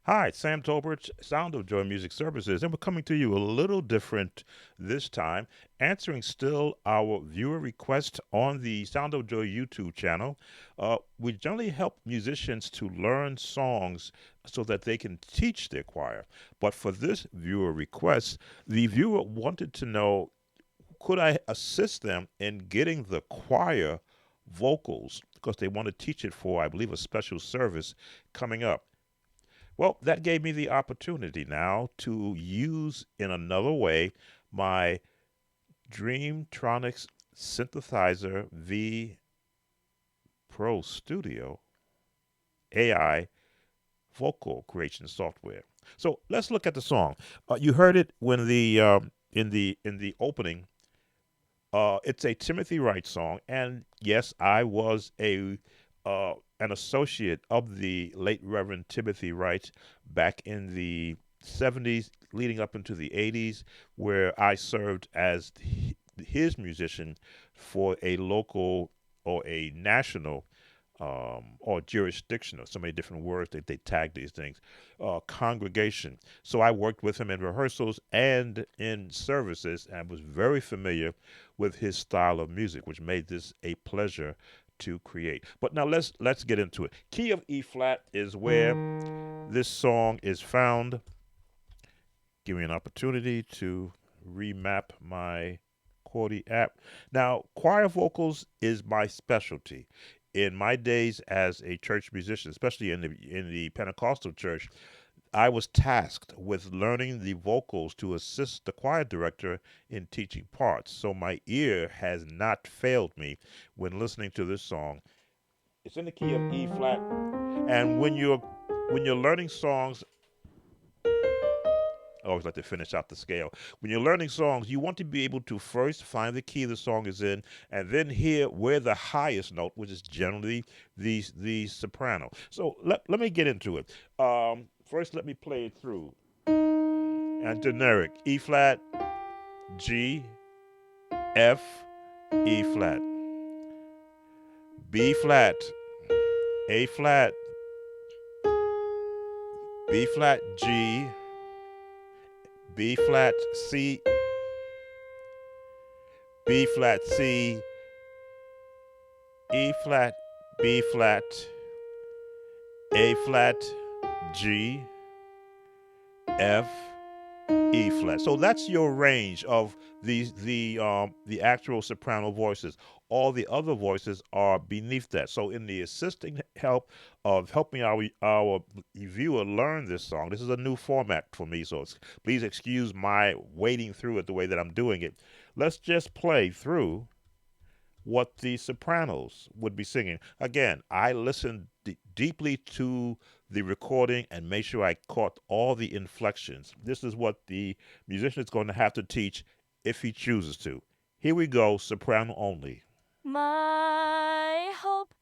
Hi, Sam Tolbert, Sound of Joy Music Services, and we're coming to you a little different this time, answering still our viewer request on the Sound of Joy YouTube channel. We generally help musicians to learn songs so that they can teach their choir. But for this viewer request, the viewer wanted to know, could I assist them in getting the choir vocals because they want to teach it for, I believe, a special service coming up. Well, that gave me the opportunity now to use in another way my Dreamtronics Synthesizer V Pro Studio AI vocal creation software. So let's look at the song. You heard it when the opening. It's a Timothy Wright song, and yes, I was a an associate of the late Reverend Timothy Wright back in the 70s, leading up into the 80s, where I served as his musician for a local or a national or jurisdictional, so many different words that they tag these things, congregation. So I worked with him in rehearsals and in services and was very familiar with his style of music, which made this a pleasure to create. But now let's get into it. Key of E flat is where this song is found. Give me an opportunity to remap my Cordy app. Now, choir vocals is my specialty. In my days as a church musician, especially in the Pentecostal church, I was tasked with learning the vocals to assist the choir director in teaching parts. So my ear has not failed me when listening to this song. It's in the key of E flat, and when you're learning songs, I always like to finish out the scale. When you're learning songs, you want to be able to first find the key the song is in, and then hear where the highest note, which is generally the soprano. So let me get into it. First, let me play it through. And generic E flat, G, F, E flat, B flat, A flat, B flat, G, B flat, C, B flat, C, E flat, B flat, A flat, G, F, E flat. So that's your range of the actual soprano voices. All the other voices are beneath that. So in the assisting help of helping our viewer learn this song, this is a new format for me. So please excuse my wading through it the way that I'm doing it. Let's just play through what the sopranos would be singing. Again, I listened deeply to the recording and made sure I caught all the inflections. This is what the musician is going to have to teach if he chooses to. Here we go, soprano only. My hope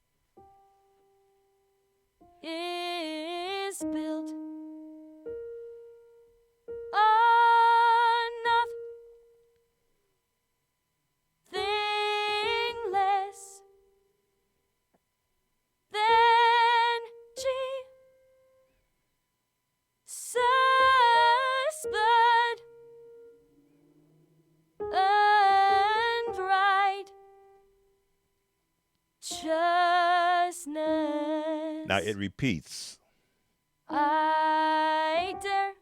is built on nothing less than Jesus' blood and righteousness. Now it repeats. I dare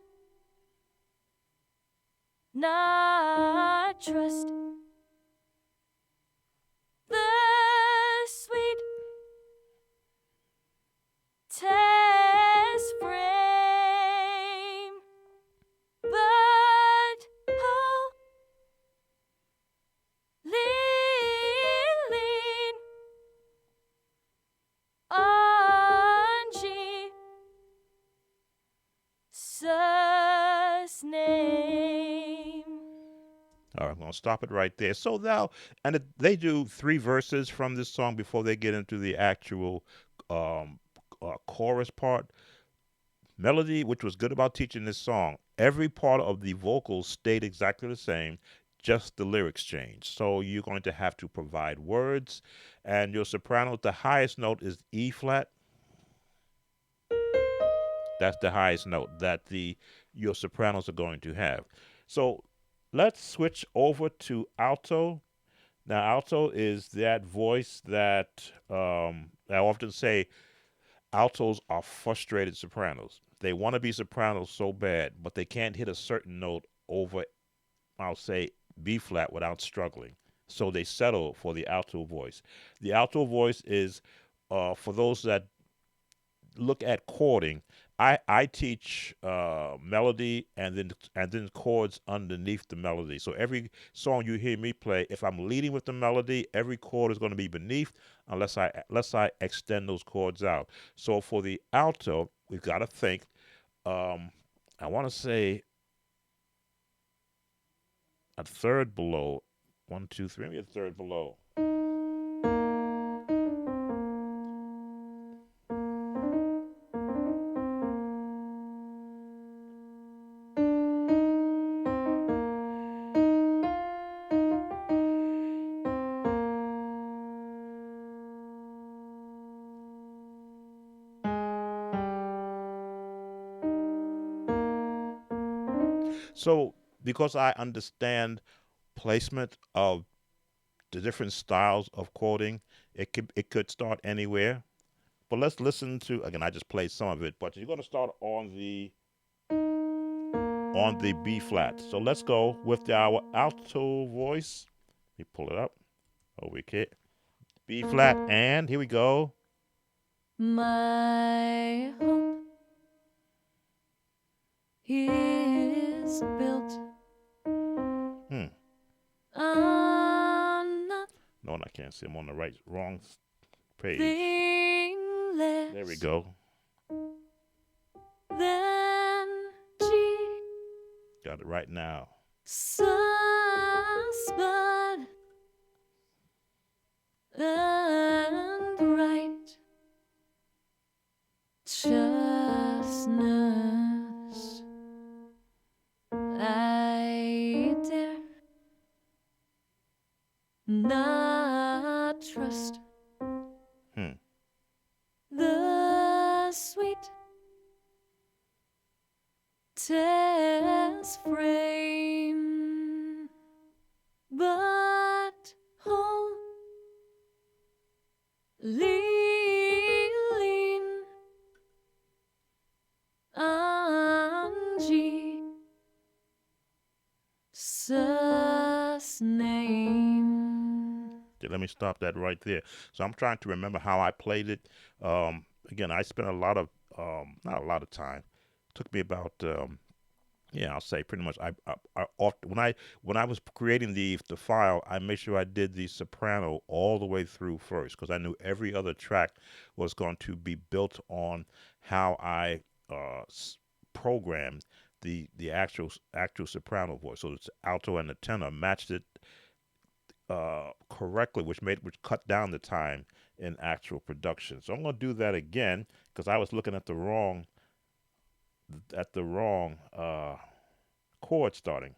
not trust the sweet test frame, but lean on Jesus' name. All right, I'm going to stop it right there. So now, and they do three verses from this song before they get into the actual chorus part. Melody, which was good about teaching this song, every part of the vocals stayed exactly the same. just the lyrics change. So you're going to have to provide words, and your soprano, the highest note is E flat. That's the highest note that the your sopranos are going to have. So let's switch over to alto. Now, alto is that voice that I often say altos are frustrated sopranos. They want to be sopranos so bad, but they can't hit a certain note over, I'll say, B flat without struggling. So they settle for the alto voice. The alto voice is, for those that look at chording, I teach melody and then chords underneath the melody. So every song you hear me play, if I'm leading with the melody, every chord is going to be beneath unless I extend those chords out. So for the alto, we've got to think. Um, I want to say a third below. One, two, three, maybe a third below. So because I understand placement of the different styles of chording, it could start anywhere. But let's listen to again. I just played some of it, but you're going to start on the B flat. So let's go with our alto voice. Let me pull it up. Over here. B flat, and here we go. My hope is built Hmm. on No, I can't see. I'm on the wrong page. nothing less There we go. than G. Got it right now. Sus, but and right. Justness, I dare not trust Hmm. the sweet test frame, but wholly lean on G. Sus name. Okay, let me stop that right there. So I'm trying to remember how I played it. Again, I spent a lot of not a lot of time. Took me about yeah, I'll say pretty much. When I was creating the file, I made sure I did the soprano all the way through first because I knew every other track was going to be built on how I programmed the actual soprano voice. So it's alto and the tenor matched it correctly, which cut down the time in actual production. So I'm going to do that again because I was looking at the wrong chord starting.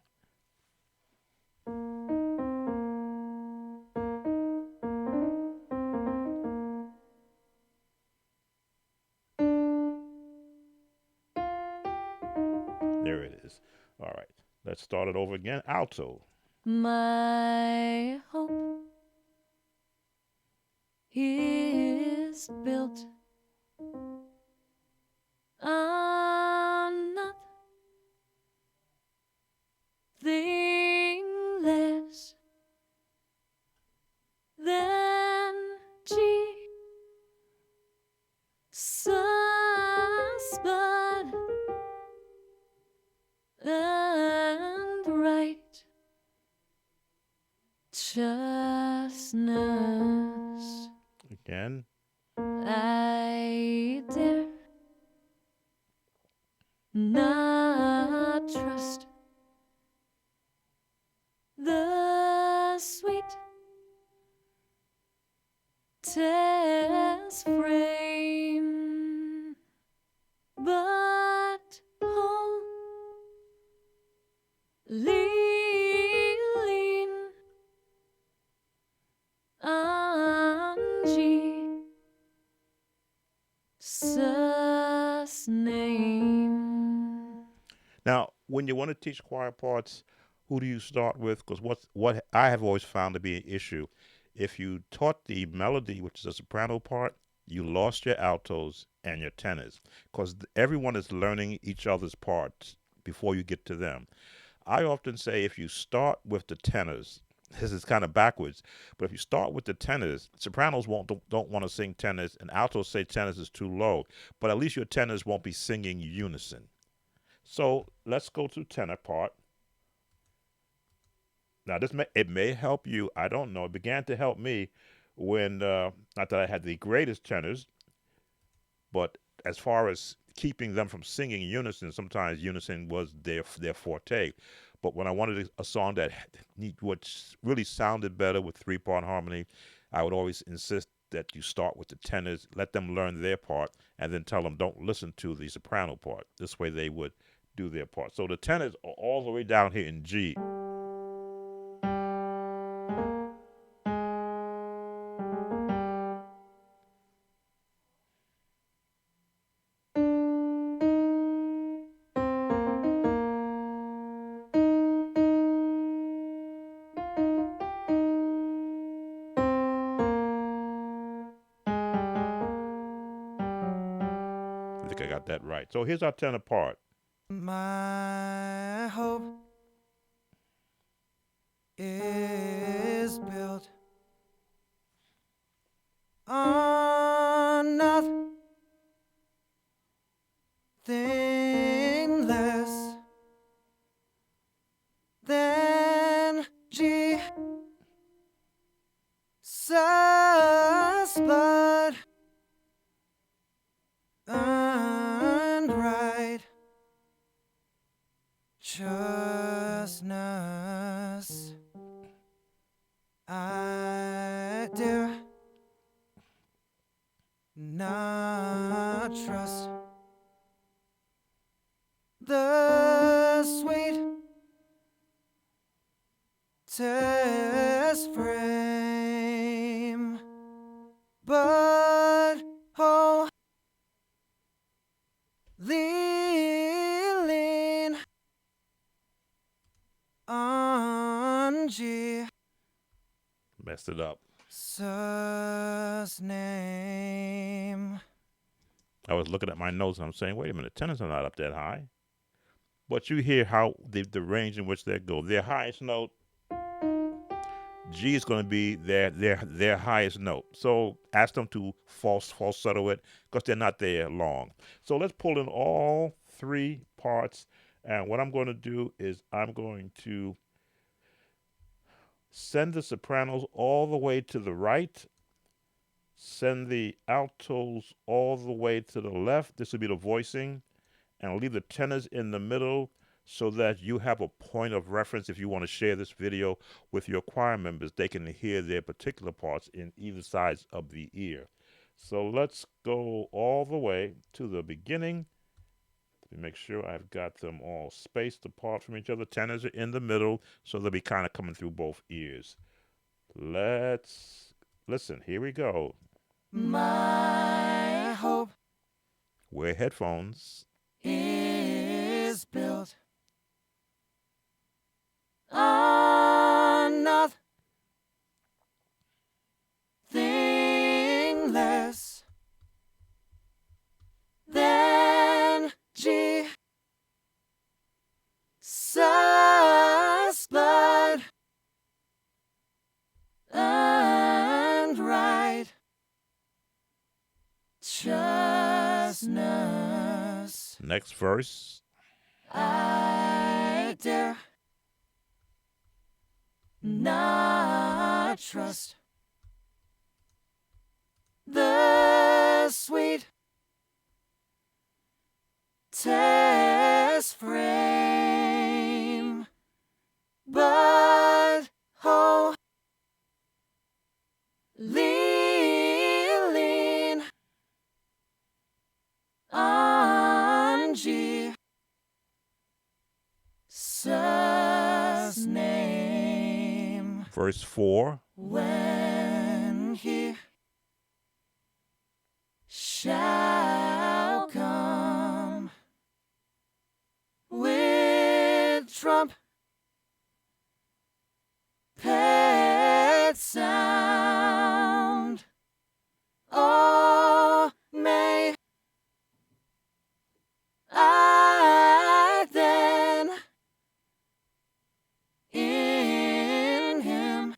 There it is. All right, let's start it over again. Alto. My hope is built on nothing less than G. Sus, but and right. Justness, Again. I dare not trust the sweet test frame, but wholly lean name. Now, when you want to teach choir parts, who do you start with? Because what I have always found to be an issue, if you taught the melody, which is a soprano part, you lost your altos and your tenors, because everyone is learning each other's parts before you get to them. I often say if you start with the tenors, this is kind of backwards, but if you start with the tenors, sopranos don't want to sing tenors, and altos say tenors is too low, but at least your tenors won't be singing unison. So let's go to tenor part. Now it may help you. I don't know. It began to help me when not that I had the greatest tenors, but as far as keeping them from singing unison, sometimes unison was their forte. But when I wanted a song that what really sounded better with 3-part harmony, I would always insist that you start with the tenors, let them learn their part, and then tell them don't listen to the soprano part. This way they would do their part. So the tenors are all the way down here in G. I think I got that right. So here's our tenor part. My hope is built on nothing less than Jesus' blood and right justness. I dare not trust the sweet test frame, but wholly lean on Jesus' Messed it up. name. I was looking at my notes and I'm saying, wait a minute, tenors are not up that high. But you hear how the range in which they go. Their highest note, G is going to be their highest note. So ask them to falsetto it because they're not there long. So let's pull in all 3 parts. And what I'm going to do is I'm going to send the sopranos all the way to the right. Send the altos all the way to the left. This will be the voicing. And I'll leave the tenors in the middle so that you have a point of reference if you want to share this video with your choir members. They can hear their particular parts in either sides of the ear. So let's go all the way to the beginning. Let me make sure I've got them all spaced apart from each other. Tenors are in the middle, so they'll be kind of coming through both ears. Let's listen. Here we go. My hope Wear headphones. is built on nothing less than Jesus' blood and right justness. Next verse. I dare not trust the sweet test frame, but wholly lean on Jesus' name. Verse 4. When he shall come trumpet sound. Oh, may I then in him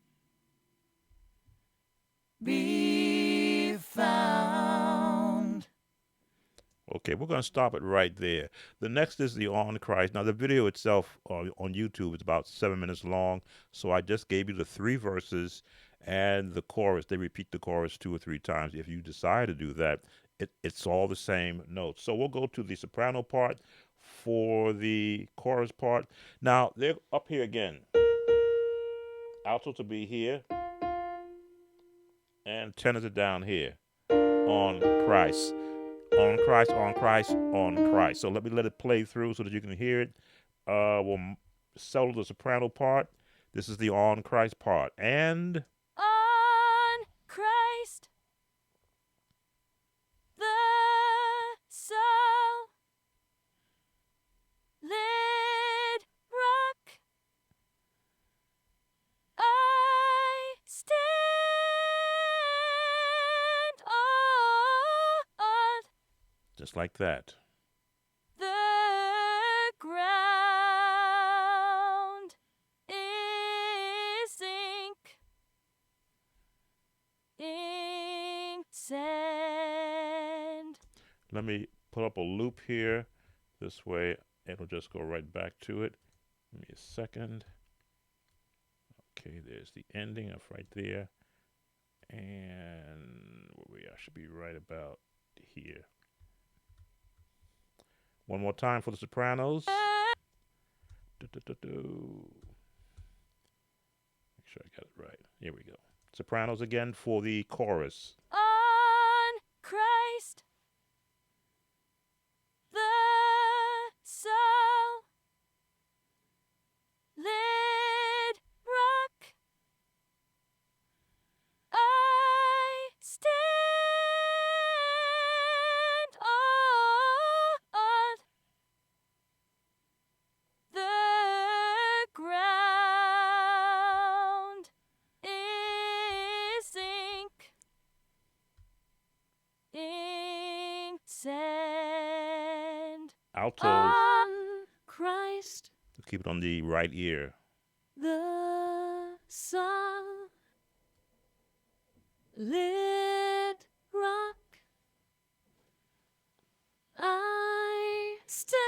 be found. Okay, we're going to stop it right there. The next is the On Christ. Now, the video itself on YouTube is about 7 minutes long, so I just gave you the 3 verses and the chorus. They repeat the chorus 2 or 3 times. If you decide to do that, it's all the same notes. So we'll go to the soprano part for the chorus part. Now, they're up here again. Alto to be here, and tenors are down here. On Christ. On Christ, on Christ, on Christ. So let it play through so that you can hear it. We'll solo the soprano part. This is the on Christ part. And On Christ, the solid rock, I stand on just like that. the ground is ink sand. Let me put up a loop here. This way it'll just go right back to it. Give me a second. Okay, there's the ending of right there. And where we are should be right about here. One more time for the sopranos. Make sure I got it right. Here we go. Sopranos again for the chorus. On Christ, the solid rock, I stand on the ground is ink sand. Altos. On Christ, Keep it on the right ear. the solid rock, I stand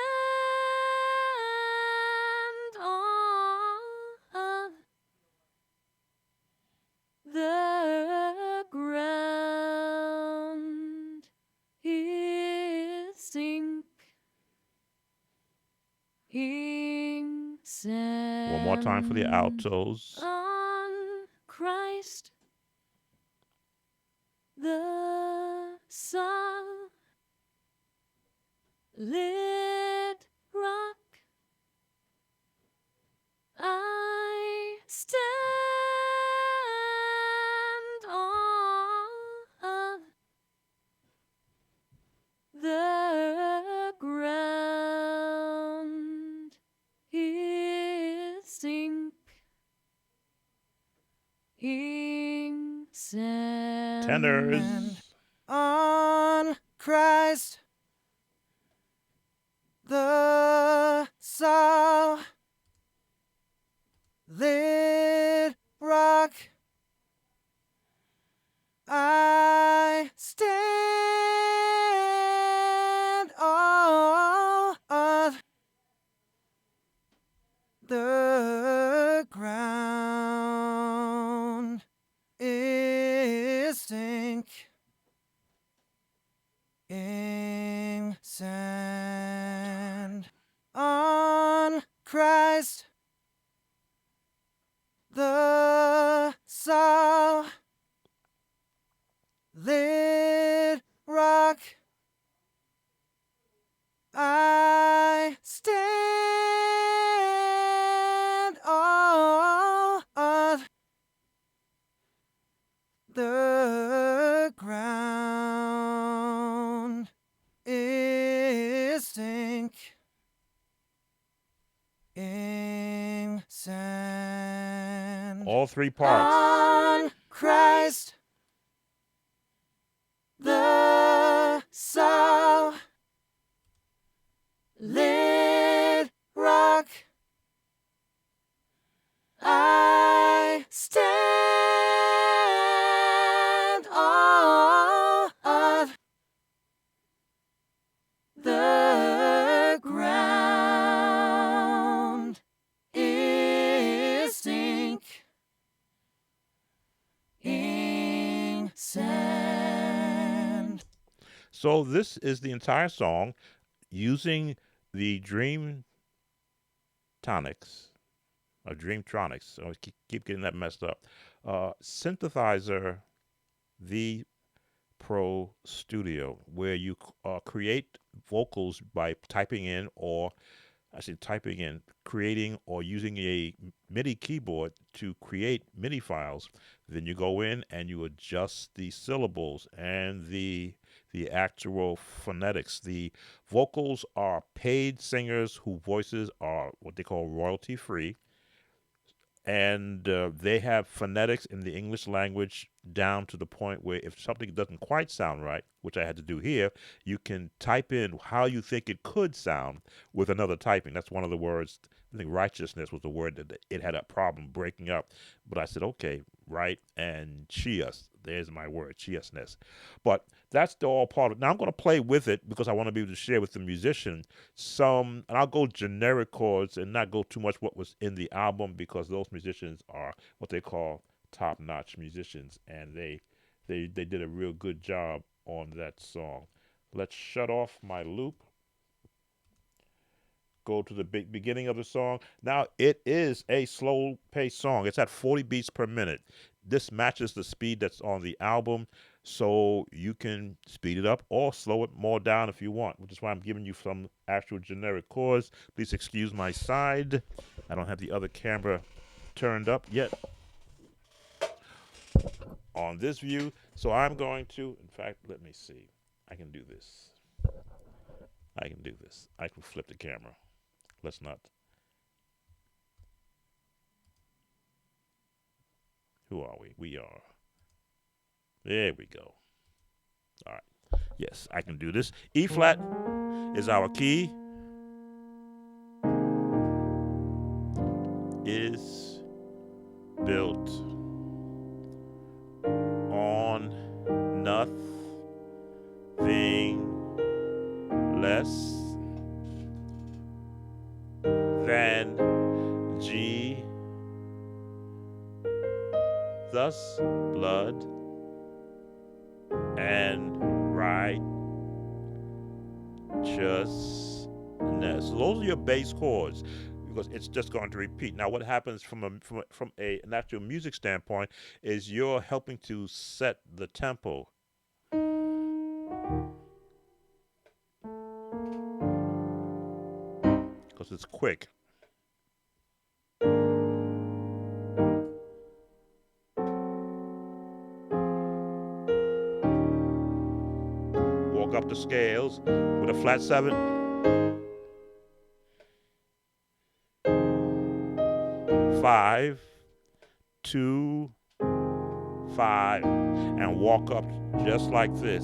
on the ground is ink sand. One more time for the altos. On Christ, the solid rock, I stand on the ground is ink sand. Tenors. On Christ, the solid rock, I stand on the ground is sink sand. On Christ, the solid rock, I stand on the ground is sink All three parts. on Christ, the solid rock. I stand on the ground is sinking sand. So this is the entire song using the Dream Tonics, or Dreamtronics. So I keep getting that messed up. Synthesizer V Pro Studio, where you create vocals by typing in, or creating or using a MIDI keyboard to create MIDI files. Then you go in and you adjust the syllables and the actual phonetics. The vocals are paid singers whose voices are what they call royalty free, and they have phonetics in the English language down to the point where if something doesn't quite sound right, which I had to do here, you can type in how you think it could sound with another typing. That's one of the words. I think righteousness was the word that it had a problem breaking up. But I said, okay, right, and chias. There's my word, chiasness. But that's all part of it. Now I'm going to play with it because I want to be able to share with the musician some, and I'll go generic chords and not go too much what was in the album, because those musicians are what they call top-notch musicians, and they did a real good job on that song. Let's shut off my loop. Go to the beginning of the song. Now, it is a slow-paced song. It's at 40 beats per minute. This matches the speed that's on the album, so you can speed it up or slow it more down if you want, which is why I'm giving you some actual generic chords. Please excuse my side. I don't have the other camera turned up yet on this view, so I'm going to, in fact, let me see. I can do this. I can flip the camera. Let's not. Who are we? We are. There we go. All right. Yes, I can do this. E flat is our key. Is built on nothing less than G, thus blood and righteousness. So those are your bass chords, because it's just going to repeat. Now, what happens from an actual music standpoint is you're helping to set the tempo. Because it's quick. Walk up the scales with a flat 7. 5, 2, 5, and walk up just like this.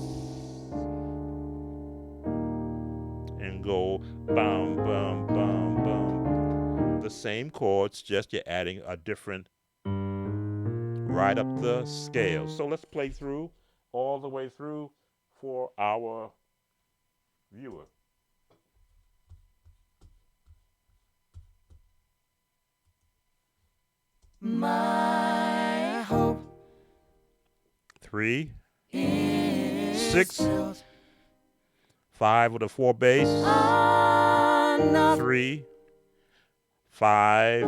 And go bum, bum, bum, bum. The same chords, just you're adding a different right up the scale. So let's play through, all the way through for our viewer. My hope 3, is 6, built 5 with a 4 bass. on nothing 3, 5,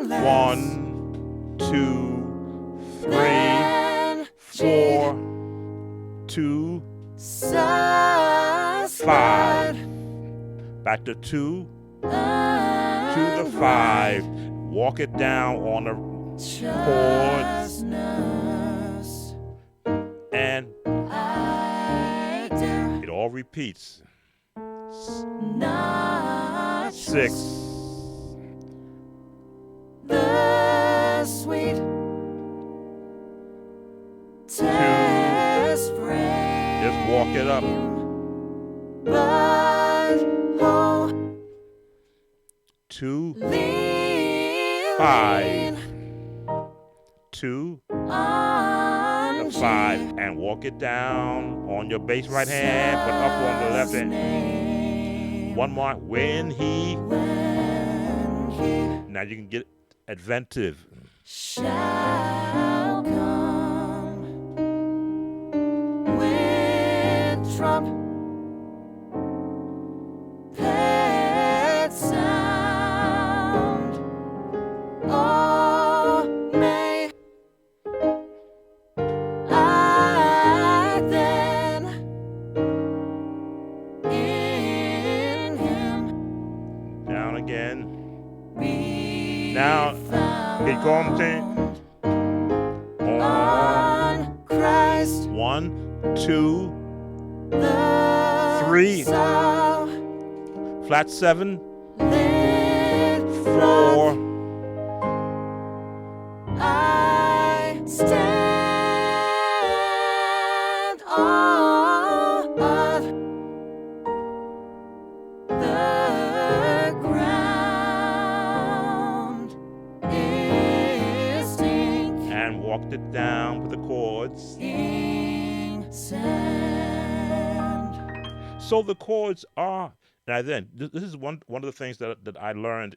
less 1, 2, 3, than 4, 2, satisfied 5. Back to 2, to and the 5. Walk it down on the chords, righteousness. and I dare it all repeats. not 6, the test frame. Just walk it up. But oh, 2, lean 5, 2, on the 5, and walk it down on your bass right hand, but up on the left hand. name. One more. When he. When he Now you can get adventive. shall come with trumpet sound. Oh, may I then in him Down again. be Now, it comes in. found on Christ 1, 2, the 3, soul flat 7, lit 4, I stand on the ground distinct and walked it down with the chords. in sand. So the chords are. Now then, this is one of the things that I learned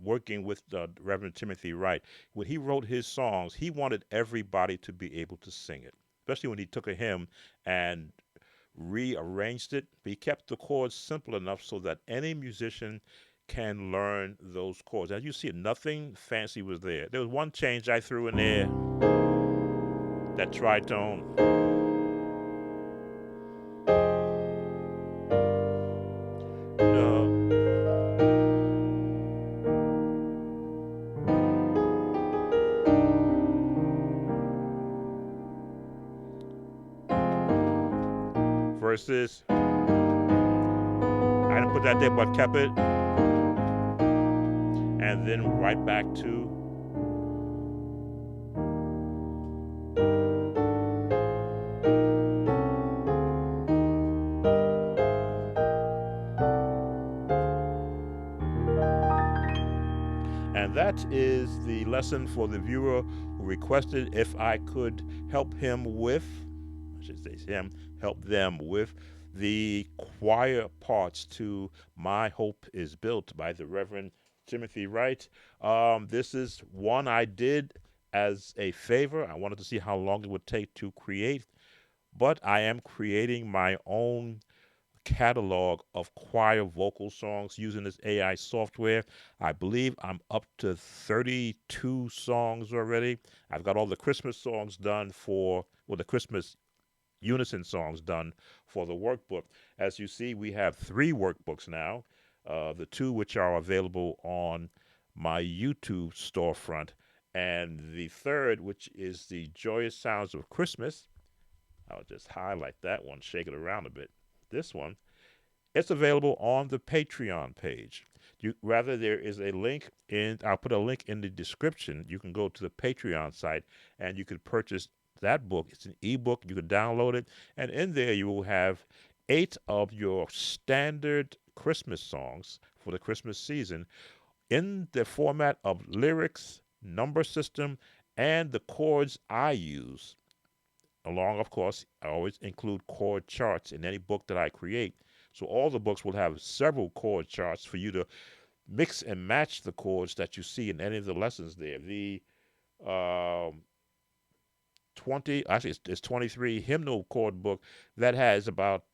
working with Reverend Timothy Wright. When he wrote his songs, he wanted everybody to be able to sing it, especially when he took a hymn and rearranged it. He kept the chords simple enough so that any musician can learn those chords. As you see, nothing fancy was there. There was one change I threw in there, that tritone. No. Versus, I didn't put that there, but kept it. And then right back to. And that is the lesson for the viewer who requested if I could help him with, I should say him, help them with the choir parts to My Hope is Built by the Reverend Timothy Wright. This is one I did as a favor. I wanted to see how long it would take to create, but I am creating my own catalog of choir vocal songs using this AI software. I believe I'm up to 32 songs already. I've got all the Christmas songs done the Christmas unison songs done for the workbook. As you see, we have 3 workbooks now, the 2 which are available on my YouTube storefront, and the 3rd, which is the Joyous Sounds of Christmas. I'll just highlight that one, shake it around a bit. This one, it's available on the Patreon page. There is a link I'll put a link in the description. You can go to the Patreon site and you can purchase that book. It's an ebook. You can download it. And in there you will have 8 of your standard Christmas songs for the Christmas season in the format of lyrics, number system, and the chords I use. Along, of course, I always include chord charts in any book that I create. So all the books will have several chord charts for you to mix and match the chords that you see in any of the lessons there. The 23 hymnal chord book that has about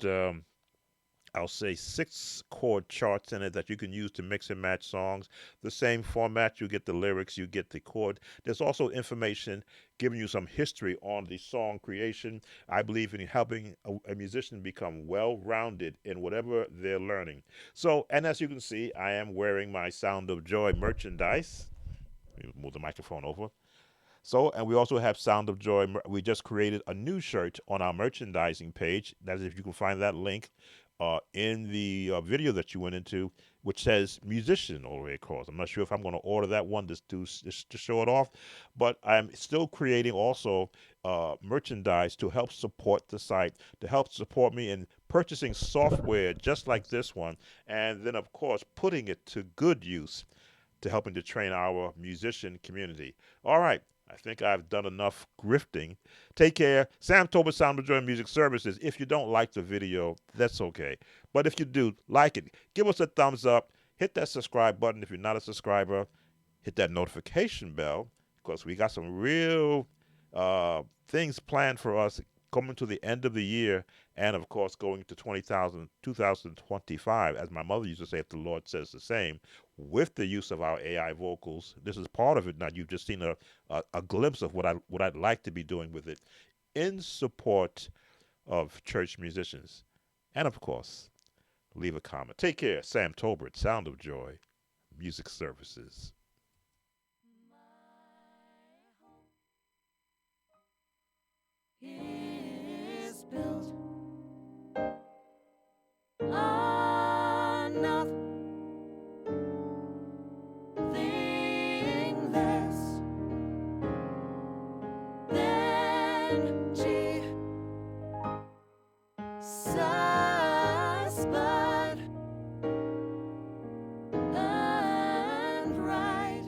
I'll say 6 chord charts in it that you can use to mix and match songs. The same format, you get the lyrics, you get the chord. There's also information giving you some history on the song creation. I believe in helping a musician become well-rounded in whatever they're learning. So, and as you can see, I am wearing my Sound of Joy merchandise. Let me move the microphone over. So, and we also have Sound of Joy. We just created a new shirt on our merchandising page. That is, if you can find that link in the video that you went into, which says musician all the way across. I'm not sure if I'm going to order that one just to show it off, but I'm still creating also merchandise to help support the site, to help support me in purchasing software just like this one, and then, of course, putting it to good use to helping to train our musician community. All right. I think I've done enough grifting. Take care. Sam Tobin, Sound of Joy Music Services. If you don't like the video, that's okay. But if you do, like it. Give us a thumbs up. Hit that subscribe button if you're not a subscriber. Hit that notification bell because we got some real things planned for us coming to the end of the year and, of course, going to 2025. As my mother used to say, if the Lord says the same, with the use of our AI vocals. This is part of it. Now you've just seen a glimpse of what I'd like to be doing with it in support of church musicians. And of course, leave a comment. Take care. Sam Tolbert, Sound of Joy, Music Services. Is built on nothing less than Jesus, blood and right.